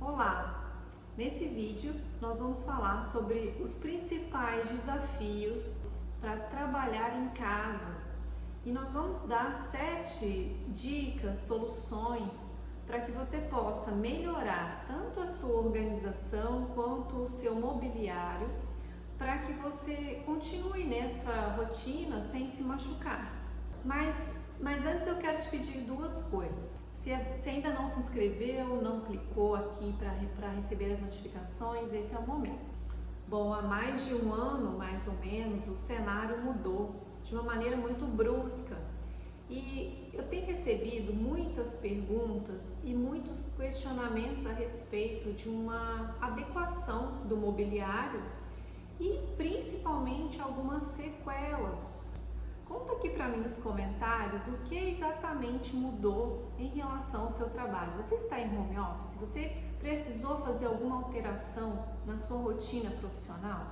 Olá! Nesse vídeo nós vamos falar sobre os principais desafios para trabalhar em casa e nós vamos dar 7 dicas, soluções para que você possa melhorar tanto a sua organização quanto o seu mobiliário para que você continue nessa rotina sem se machucar. Mas antes eu quero te pedir duas coisas. Se ainda não se inscreveu, não clicou aqui para receber as notificações, esse é o momento. Bom, há mais de um ano, mais ou menos, o cenário mudou de uma maneira muito brusca e eu tenho recebido muitas perguntas e muitos questionamentos a respeito de uma adequação do mobiliário e principalmente algumas sequelas. Conta aqui para mim nos comentários o que exatamente mudou em relação ao seu trabalho. Você está em home office? Você precisou fazer alguma alteração na sua rotina profissional?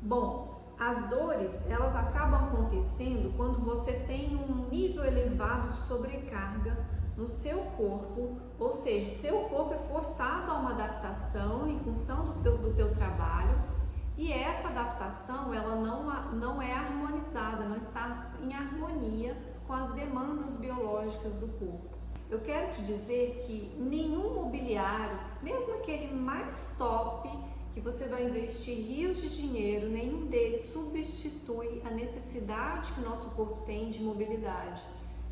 Bom, as dores elas acabam acontecendo quando você tem um nível elevado de sobrecarga no seu corpo, ou seja, seu corpo é forçado a uma adaptação em função do teu trabalho. E essa adaptação, ela não é harmonizada, não está em harmonia com as demandas biológicas do corpo. Eu quero te dizer que nenhum mobiliário, mesmo aquele mais top, que você vai investir rios de dinheiro, nenhum deles substitui a necessidade que o nosso corpo tem de mobilidade.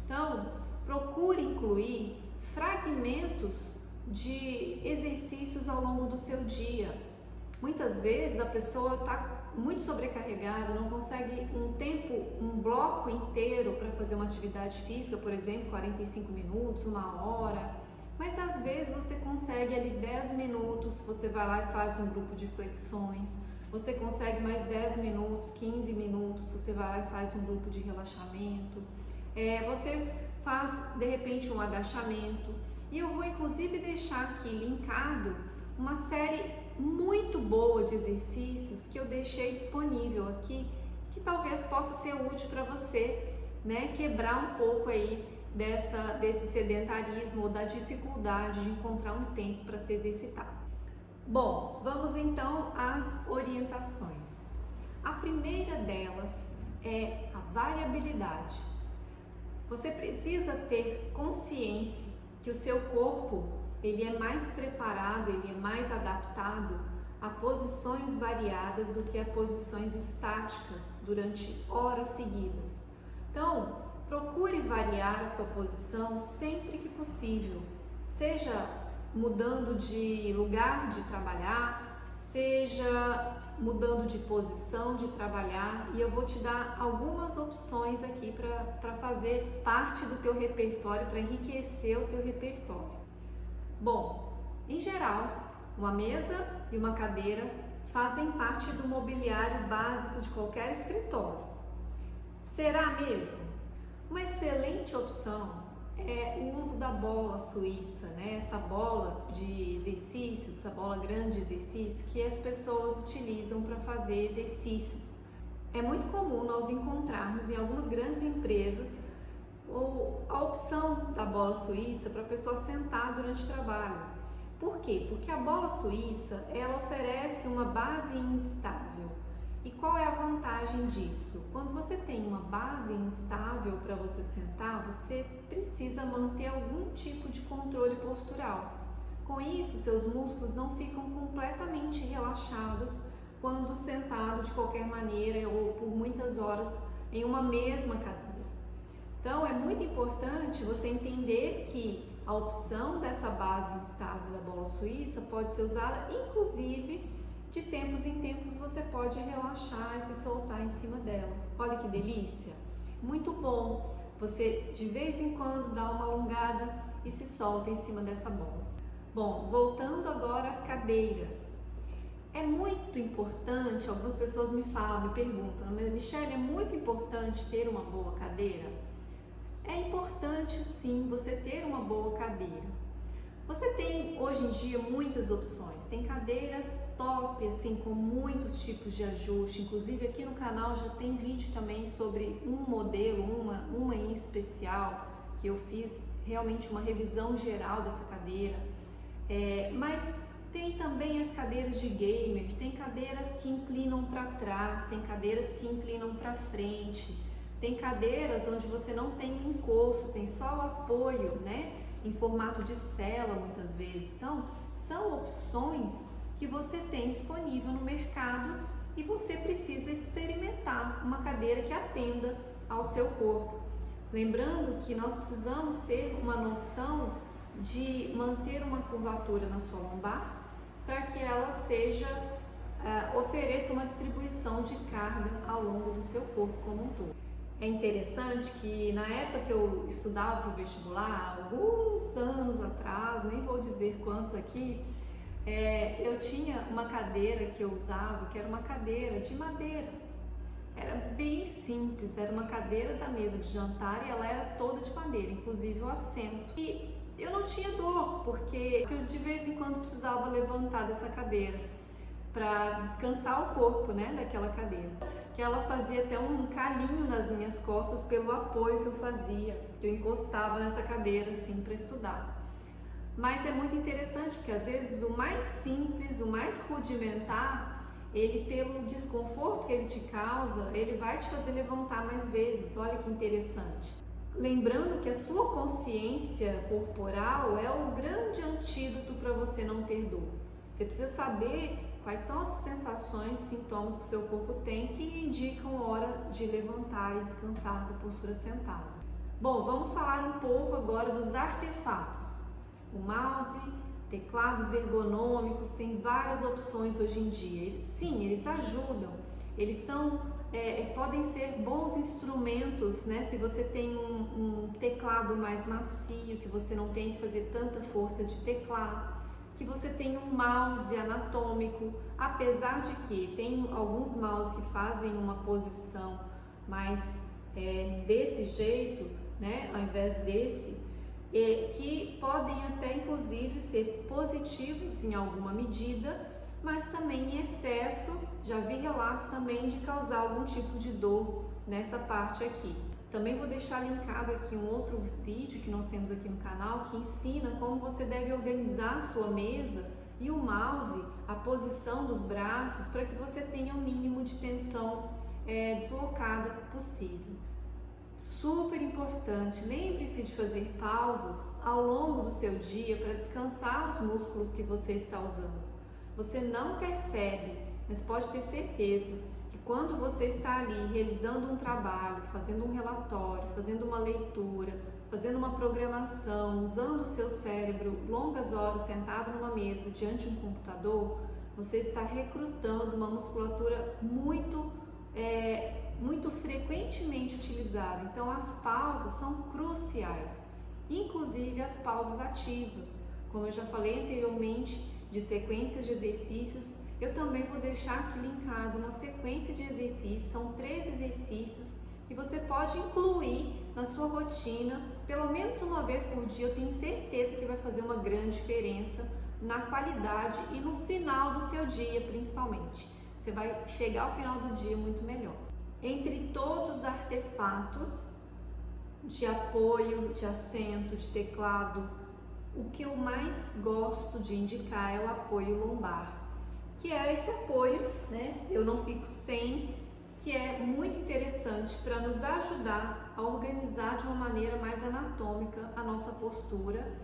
Então, procure incluir fragmentos de exercícios ao longo do seu dia. Muitas vezes a pessoa está muito sobrecarregada, não consegue um bloco inteiro para fazer uma atividade física, por exemplo, 45 minutos, uma hora, mas às vezes você consegue ali 10 minutos, você vai lá e faz um grupo de flexões, você consegue mais 10 minutos, 15 minutos, você vai lá e faz um grupo de relaxamento, você faz de repente um agachamento, e eu vou inclusive deixar aqui linkado uma série muito boa de exercícios que eu deixei disponível aqui, que talvez possa ser útil para você, né, quebrar um pouco aí desse sedentarismo ou da dificuldade de encontrar um tempo para se exercitar. Bom, vamos então às orientações. A primeira delas é a variabilidade. Você precisa ter consciência que o seu corpo ele é mais preparado, ele é mais adaptado a posições variadas do que a posições estáticas durante horas seguidas. Então, procure variar a sua posição sempre que possível, seja mudando de lugar de trabalhar, seja mudando de posição de trabalhar, e eu vou te dar algumas opções aqui para fazer parte do teu repertório, para enriquecer o teu repertório. Bom, em geral, uma mesa e uma cadeira fazem parte do mobiliário básico de qualquer escritório. Será mesmo? Uma excelente opção é o uso da bola suíça, né? Essa bola de exercícios, essa bola grande de exercício que as pessoas utilizam para fazer exercícios. É muito comum nós encontrarmos em algumas grandes empresas a opção da bola suíça para a pessoa sentar durante o trabalho. Por quê? Porque a bola suíça ela oferece uma base instável. E qual é a vantagem disso? Quando você tem uma base instável para você sentar, você precisa manter algum tipo de controle postural. Com isso, seus músculos não ficam completamente relaxados quando sentado de qualquer maneira ou por muitas horas em uma mesma cadeira. Então, é muito importante você entender que a opção dessa base instável da bola suíça pode ser usada, inclusive, de tempos em tempos você pode relaxar e se soltar em cima dela. Olha que delícia! Muito bom! Você, de vez em quando, dá uma alongada e se solta em cima dessa bola. Bom, voltando agora às cadeiras. É muito importante, algumas pessoas me perguntam, mas Michele, é muito importante ter uma boa cadeira? É importante sim você ter uma boa cadeira. Você tem hoje em dia muitas opções, tem cadeiras top, assim, com muitos tipos de ajuste, inclusive aqui no canal já tem vídeo também sobre um modelo, uma em especial, que eu fiz realmente uma revisão geral dessa cadeira. Mas tem também as cadeiras de gamer, tem cadeiras que inclinam para trás, tem cadeiras que inclinam para frente, tem cadeiras onde você não tem encosto, tem só o apoio, né? Em formato de cela muitas vezes. Então, são opções que você tem disponível no mercado e você precisa experimentar uma cadeira que atenda ao seu corpo. Lembrando que nós precisamos ter uma noção de manter uma curvatura na sua lombar para que ela ofereça uma distribuição de carga ao longo do seu corpo como um todo. É interessante que na época que eu estudava para o vestibular, alguns anos atrás, nem vou dizer quantos aqui, eu tinha uma cadeira que eu usava, que era uma cadeira de madeira. Era bem simples, era uma cadeira da mesa de jantar e ela era toda de madeira, inclusive o assento. E eu não tinha dor, porque eu de vez em quando precisava levantar dessa cadeira para descansar o corpo, né, daquela cadeira. Que ela fazia até um calinho nas minhas costas pelo apoio que eu fazia, que eu encostava nessa cadeira assim para estudar. Mas é muito interessante porque às vezes o mais simples, o mais rudimentar, ele pelo desconforto que ele te causa, ele vai te fazer levantar mais vezes. Olha que interessante. Lembrando que a sua consciência corporal é o grande antídoto para você não ter dor. Você precisa saber quais são as sensações, sintomas que o seu corpo tem que indicam a hora de levantar e descansar da postura sentada. Bom, vamos falar um pouco agora dos artefatos. O mouse, teclados ergonômicos, tem várias opções hoje em dia. Eles ajudam, eles podem ser bons instrumentos, né? Se você tem um teclado mais macio, que você não tem que fazer tanta força de teclar, que você tem um mouse anatômico, apesar de que tem alguns mouses que fazem uma posição mais desse jeito, né? Ao invés desse, que podem até inclusive ser positivos em alguma medida, mas também em excesso, já vi relatos também de causar algum tipo de dor nessa parte aqui. Também vou deixar linkado aqui um outro vídeo que nós temos aqui no canal que ensina como você deve organizar a sua mesa e o mouse, a posição dos braços, para que você tenha o mínimo de tensão deslocada possível. Super importante, lembre-se de fazer pausas ao longo do seu dia para descansar os músculos que você está usando. Você não percebe, mas pode ter certeza que quando você está ali realizando um trabalho, fazendo um relatório, fazendo uma leitura, fazendo uma programação, usando o seu cérebro longas horas sentado numa mesa diante de um computador, você está recrutando uma musculatura muito frequentemente utilizada. Então as pausas são cruciais, inclusive as pausas ativas. Como eu já falei anteriormente, de sequências de exercícios, eu também vou deixar aqui linkado uma sequência de exercícios, são 3 exercícios que você pode incluir na sua rotina, pelo menos uma vez por dia. Eu tenho certeza que vai fazer uma grande diferença na qualidade e no final do seu dia, principalmente. Você vai chegar ao final do dia muito melhor. Entre todos os artefatos de apoio, de assento, de teclado, o que eu mais gosto de indicar é o apoio lombar, que é esse apoio, né? Eu não fico sem, que é muito interessante para nos ajudar a organizar de uma maneira mais anatômica a nossa postura,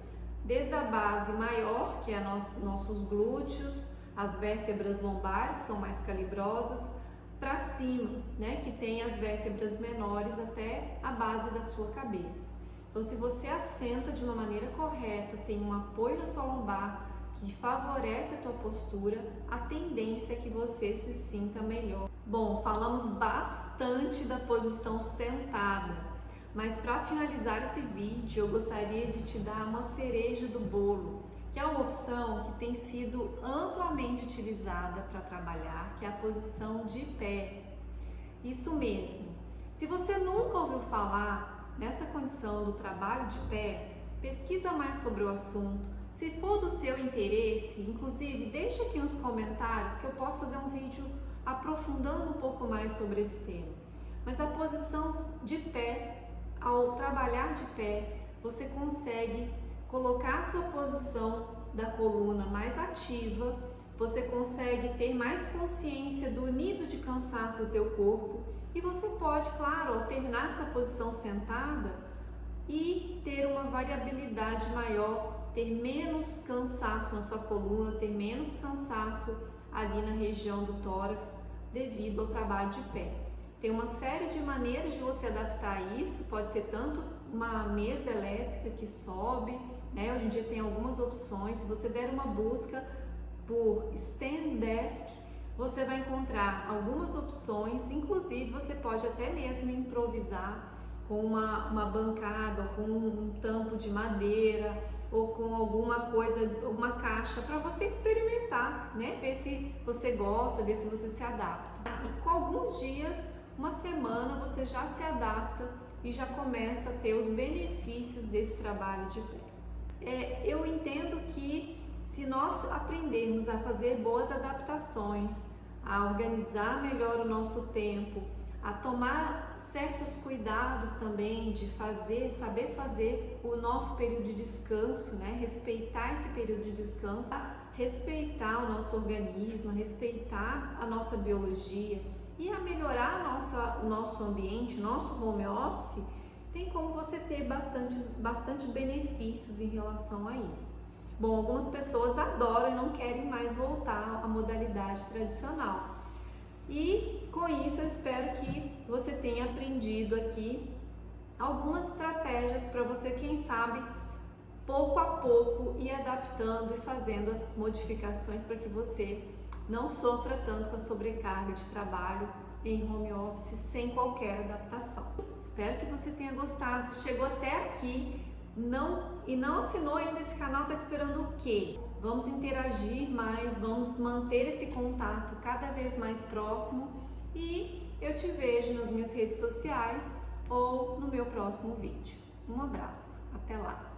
desde a base maior, que é nossos glúteos, as vértebras lombares são mais calibrosas, para cima, né? Que tem as vértebras menores até a base da sua cabeça. Então, se você assenta de uma maneira correta, tem um apoio na sua lombar que favorece a tua postura, a tendência é que você se sinta melhor. Bom, falamos bastante da posição sentada, mas para finalizar esse vídeo, eu gostaria de te dar uma cereja do bolo, que é uma opção que tem sido amplamente utilizada para trabalhar, que é a posição de pé. Isso mesmo. Se você nunca ouviu falar nessa condição do trabalho de pé, pesquisa mais sobre o assunto. Se for do seu interesse, inclusive, deixa aqui nos comentários que eu posso fazer um vídeo aprofundando um pouco mais sobre esse tema. Mas a posição de pé, ao trabalhar de pé, você consegue colocar a sua posição da coluna mais ativa, você consegue ter mais consciência do nível de cansaço do teu corpo e você pode, claro, alternar com a posição sentada e ter uma variabilidade maior, ter menos cansaço na sua coluna, ter menos cansaço ali na região do tórax devido ao trabalho de pé. Tem uma série de maneiras de você adaptar isso, pode ser tanto uma mesa elétrica que sobe, né? Hoje em dia tem algumas opções. Se você der uma busca por stand desk, você vai encontrar algumas opções, inclusive você pode até mesmo improvisar com uma bancada, com um tampo de madeira ou com alguma coisa, uma caixa para você experimentar, né? Ver se você gosta, ver se você se adapta. E com alguns dias, uma semana, você já se adapta e já começa a ter os benefícios desse trabalho de pé. Eu entendo que se nós aprendermos a fazer boas adaptações, a organizar melhor o nosso tempo, a tomar certos cuidados também de saber fazer o nosso período de descanso, né? Respeitar esse período de descanso, respeitar o nosso organismo, respeitar a nossa biologia e a melhorar o nosso ambiente, o nosso home office, tem como você ter bastante benefícios em relação a isso. Bom, algumas pessoas adoram e não querem mais voltar à modalidade tradicional. E com isso eu espero que você tenha aprendido aqui algumas estratégias para você, quem sabe, pouco a pouco ir adaptando e fazendo as modificações para que você não sofra tanto com a sobrecarga de trabalho em home office sem qualquer adaptação. Espero que você tenha gostado. Se chegou até aqui e não assinou ainda esse canal, está esperando o quê? Vamos interagir mais, vamos manter esse contato cada vez mais próximo e eu te vejo nas minhas redes sociais ou no meu próximo vídeo. Um abraço, até lá!